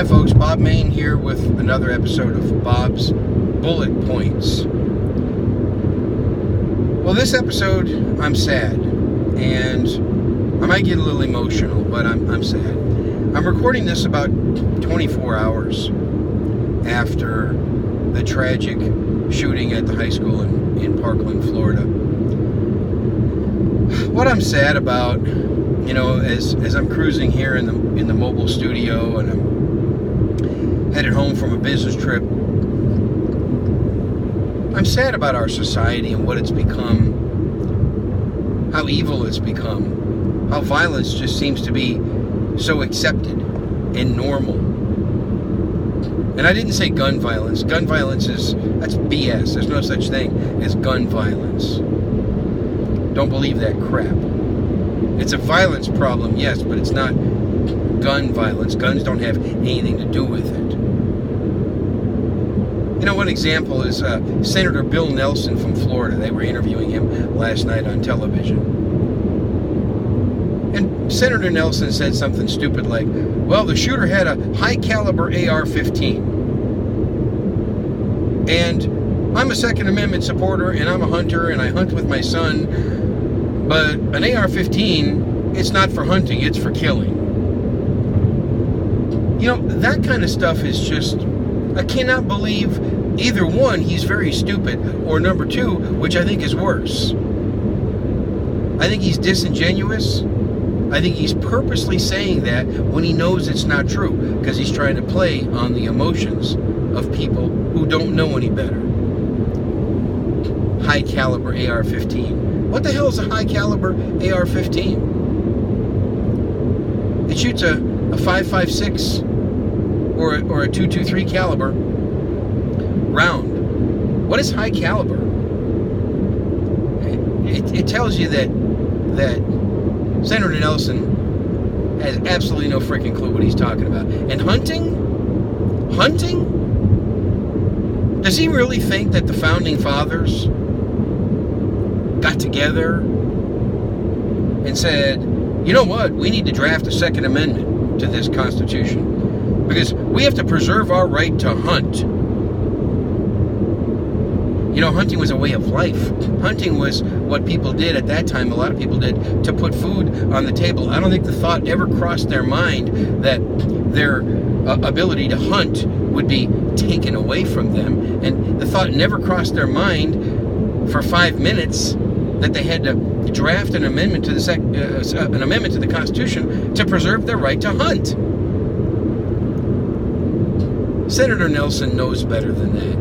Hi folks, Bob Main here with another episode of Bob's Bullet Points. Well, this episode, I'm sad, and I might get a little emotional, but I'm sad. I'm recording this about 24 hours after the tragic shooting at the high school in Parkland, Florida. What I'm sad about, you know, as I'm cruising here in the mobile studio and I'm headed home from a business trip, I'm sad about our society and what it's become, how evil it's become, how violence just seems to be so accepted and normal. And I didn't say gun violence. Gun violence that's BS. There's no such thing as gun violence. Don't believe that crap. It's a violence problem, yes, but it's not gun violence. Guns don't have anything to do with it. You know, one example is Senator Bill Nelson from Florida. They were interviewing him last night on television. And Senator Nelson said something stupid like, well, the shooter had a high-caliber AR-15. And I'm a Second Amendment supporter, and I'm a hunter, and I hunt with my son. But an AR-15, it's not for hunting, it's for killing. You know, that kind of stuff is just... I cannot believe either one, he's very stupid, or number two, which I think is worse. I think he's disingenuous. I think he's purposely saying that when he knows it's not true, because he's trying to play on the emotions of people who don't know any better. High caliber AR-15. What the hell is a high caliber AR-15? It shoots a 5.56 or a .223 caliber round. What is high caliber? It tells you that Senator Nelson has absolutely no freaking clue what he's talking about. And hunting? Hunting? Does he really think that the founding fathers got together and said, you know what, we need to draft a Second Amendment to this Constitution because we have to preserve our right to hunt. You know, hunting was a way of life. Hunting was what people did at that time, a lot of people did, to put food on the table. I don't think the thought ever crossed their mind that their ability to hunt would be taken away from them. And the thought never crossed their mind for 5 minutes that they had to draft an amendment to the Constitution to preserve their right to hunt. Senator Nelson knows better than that.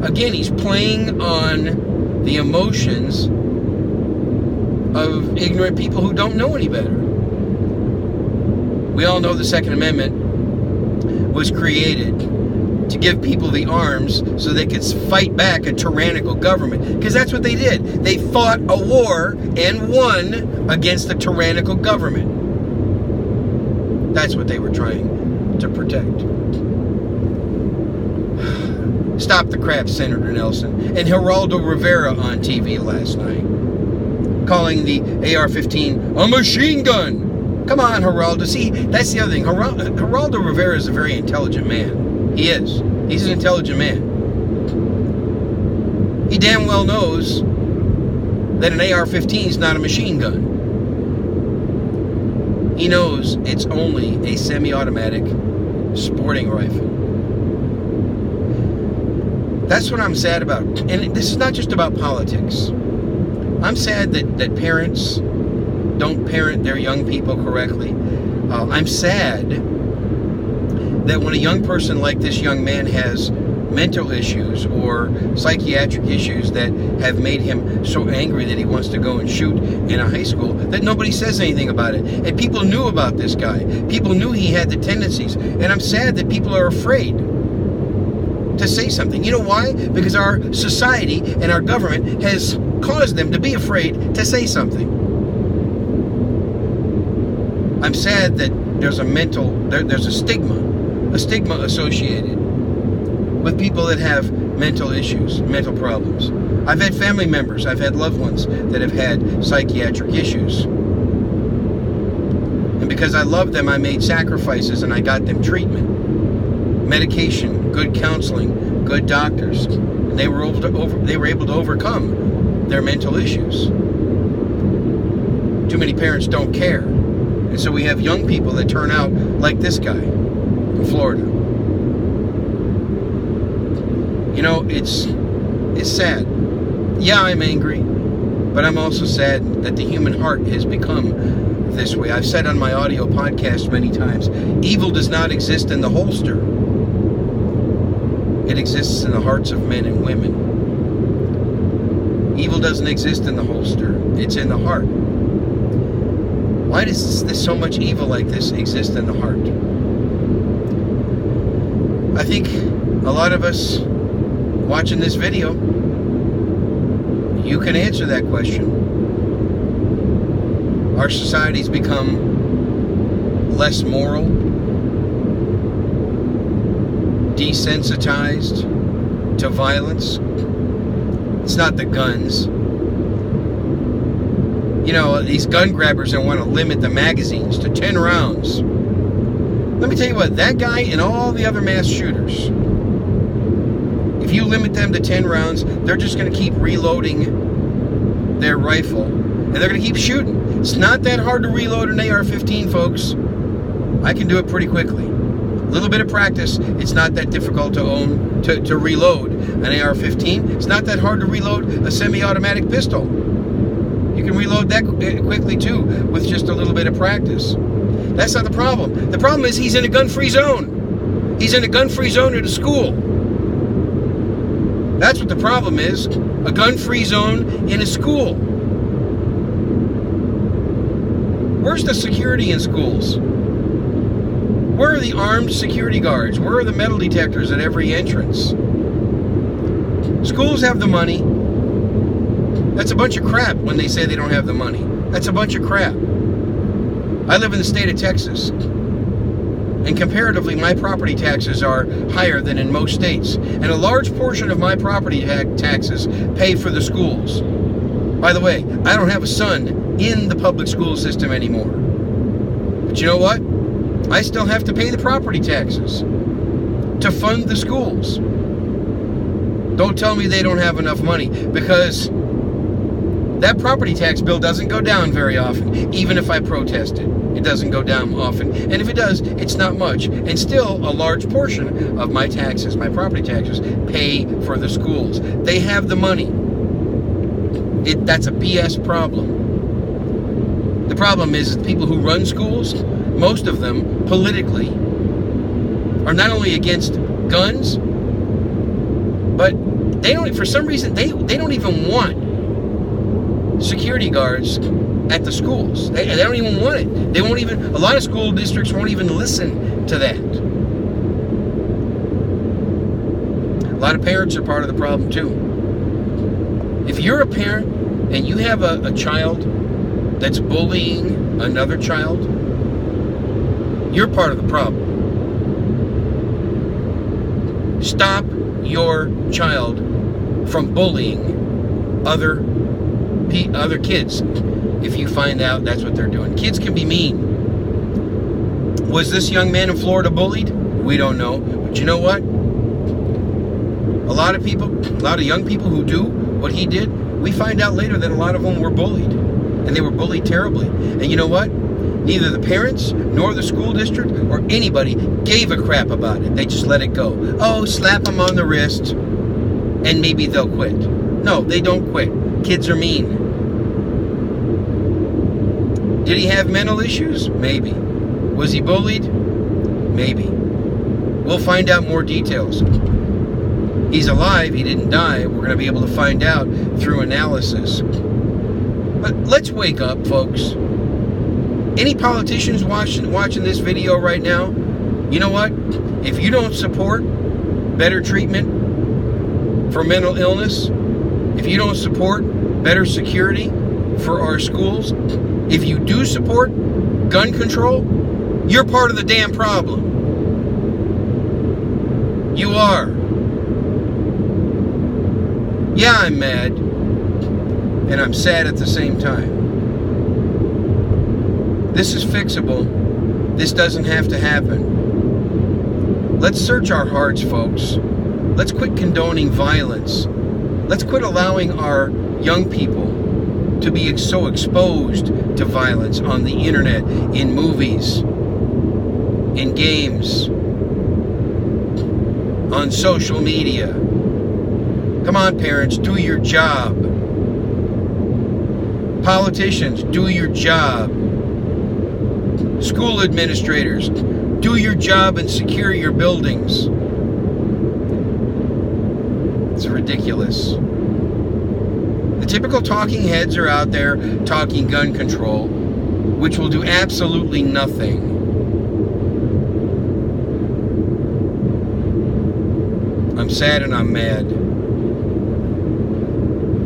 Again, he's playing on the emotions of ignorant people who don't know any better. We all know the Second Amendment was created to give people the arms so they could fight back a tyrannical government. Because that's what they did. They fought a war and won against a tyrannical government. That's what they were trying to protect. Stop the crap, Senator Nelson. And Geraldo Rivera on TV last night, calling the AR-15 a machine gun. Come on, Geraldo. See, that's the other thing. Geraldo Rivera is a very intelligent man. He is. He's an intelligent man. He damn well knows that an AR-15 is not a machine gun. He knows it's only a semi-automatic sporting rifle. That's what I'm sad about. And this is not just about politics. I'm sad that parents don't parent their young people correctly. I'm sad that when a young person like this young man has mental issues or psychiatric issues that have made him so angry that he wants to go and shoot in a high school, that nobody says anything about it. And people knew about this guy. People knew he had the tendencies. And I'm sad that people are afraid to say something. You know why? Because our society and our government has caused them to be afraid to say something. I'm sad that there's a stigma associated with people that have mental issues, mental problems. I've had family members, I've had loved ones that have had psychiatric issues. And because I loved them, I made sacrifices and I got them treatment. medication, good counseling, good doctors, and they were able to overcome their mental issues. Too many parents don't care, and so we have young people that turn out like this guy in Florida. You know, it's sad. Yeah, I'm angry, but I'm also sad that the human heart has become this way. I've said on my audio podcast many times, evil does not exist in the holster. It exists in the hearts of men and women. Evil doesn't exist in the holster. It's in the heart. Why does so much evil like this exist in the heart? I think a lot of us watching this video, you can answer that question. Our society's become less moral, desensitized to violence. It's not the guns. You know, these gun grabbers that want to limit the magazines to 10 rounds. Let me tell you what, that guy and all the other mass shooters, if you limit them to 10 rounds, they're just going to keep reloading their rifle, and they're going to keep shooting. It's not that hard to reload an AR-15, folks. I can do it pretty quickly. A little bit of practice, it's not that difficult to reload an AR-15. It's not that hard to reload a semi-automatic pistol. You can reload that quickly too with just a little bit of practice. That's not the problem. The problem is he's in a gun-free zone. He's in a gun-free zone at a school. That's what the problem is. A gun-free zone in a school. Where's the security in schools? Where are the armed security guards? Where are the metal detectors at every entrance? Schools have the money. That's a bunch of crap when they say they don't have the money. That's a bunch of crap. I live in the state of Texas, and comparatively my property taxes are higher than in most states, and a large portion of my property taxes pay for the schools. By the way, I don't have a son in the public school system anymore, but you know what? I still have to pay the property taxes to fund the schools. Don't tell me they don't have enough money, because that property tax bill doesn't go down very often, even if I protest it. It doesn't go down often. And if it does, it's not much. And still, a large portion of my taxes, my property taxes, pay for the schools. They have the money. That's a BS problem. The problem is that people who run schools, most of them, politically, are not only against guns, but they don't, for some reason, they don't even want security guards at the schools. They don't even want it. They won't even, a lot of school districts won't even listen to that. A lot of parents are part of the problem too. If you're a parent and you have a child that's bullying another child, you're part of the problem. Stop your child from bullying other kids if you find out that's what they're doing. Kids can be mean. Was this young man in Florida bullied? We don't know. But you know what? A lot of young people who do what he did, we find out later that a lot of them were bullied. And they were bullied terribly. And you know what? Neither the parents nor the school district or anybody gave a crap about it. They just let it go. Oh, slap them on the wrist and maybe they'll quit. No, they don't quit. Kids are mean. Did he have mental issues? Maybe. Was he bullied? Maybe. We'll find out more details. He's alive. He didn't die. We're going to be able to find out through analysis. But let's wake up, folks. Any politicians watching this video right now, you know what? If you don't support better treatment for mental illness, if you don't support better security for our schools, if you do support gun control, you're part of the damn problem. You are. Yeah, I'm mad, and I'm sad at the same time. This is fixable. This doesn't have to happen. Let's search our hearts, folks. Let's quit condoning violence. Let's quit allowing our young people to be so exposed to violence on the internet, in movies, in games, on social media. Come on, parents, do your job. Politicians, do your job. School administrators, do your job and secure your buildings. It's ridiculous. The typical talking heads are out there talking gun control, which will do absolutely nothing. I'm sad and I'm mad.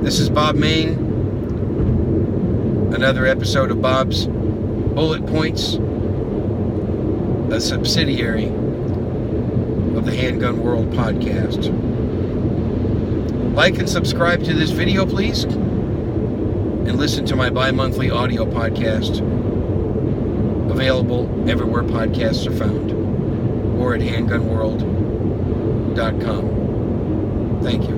This is Bob Mayne. Another episode of Bob's Bullet Points, a subsidiary of the Handgun World podcast. Like and subscribe to this video, please, and listen to my bi-monthly audio podcast, available everywhere podcasts are found, or at handgunworld.com. Thank you.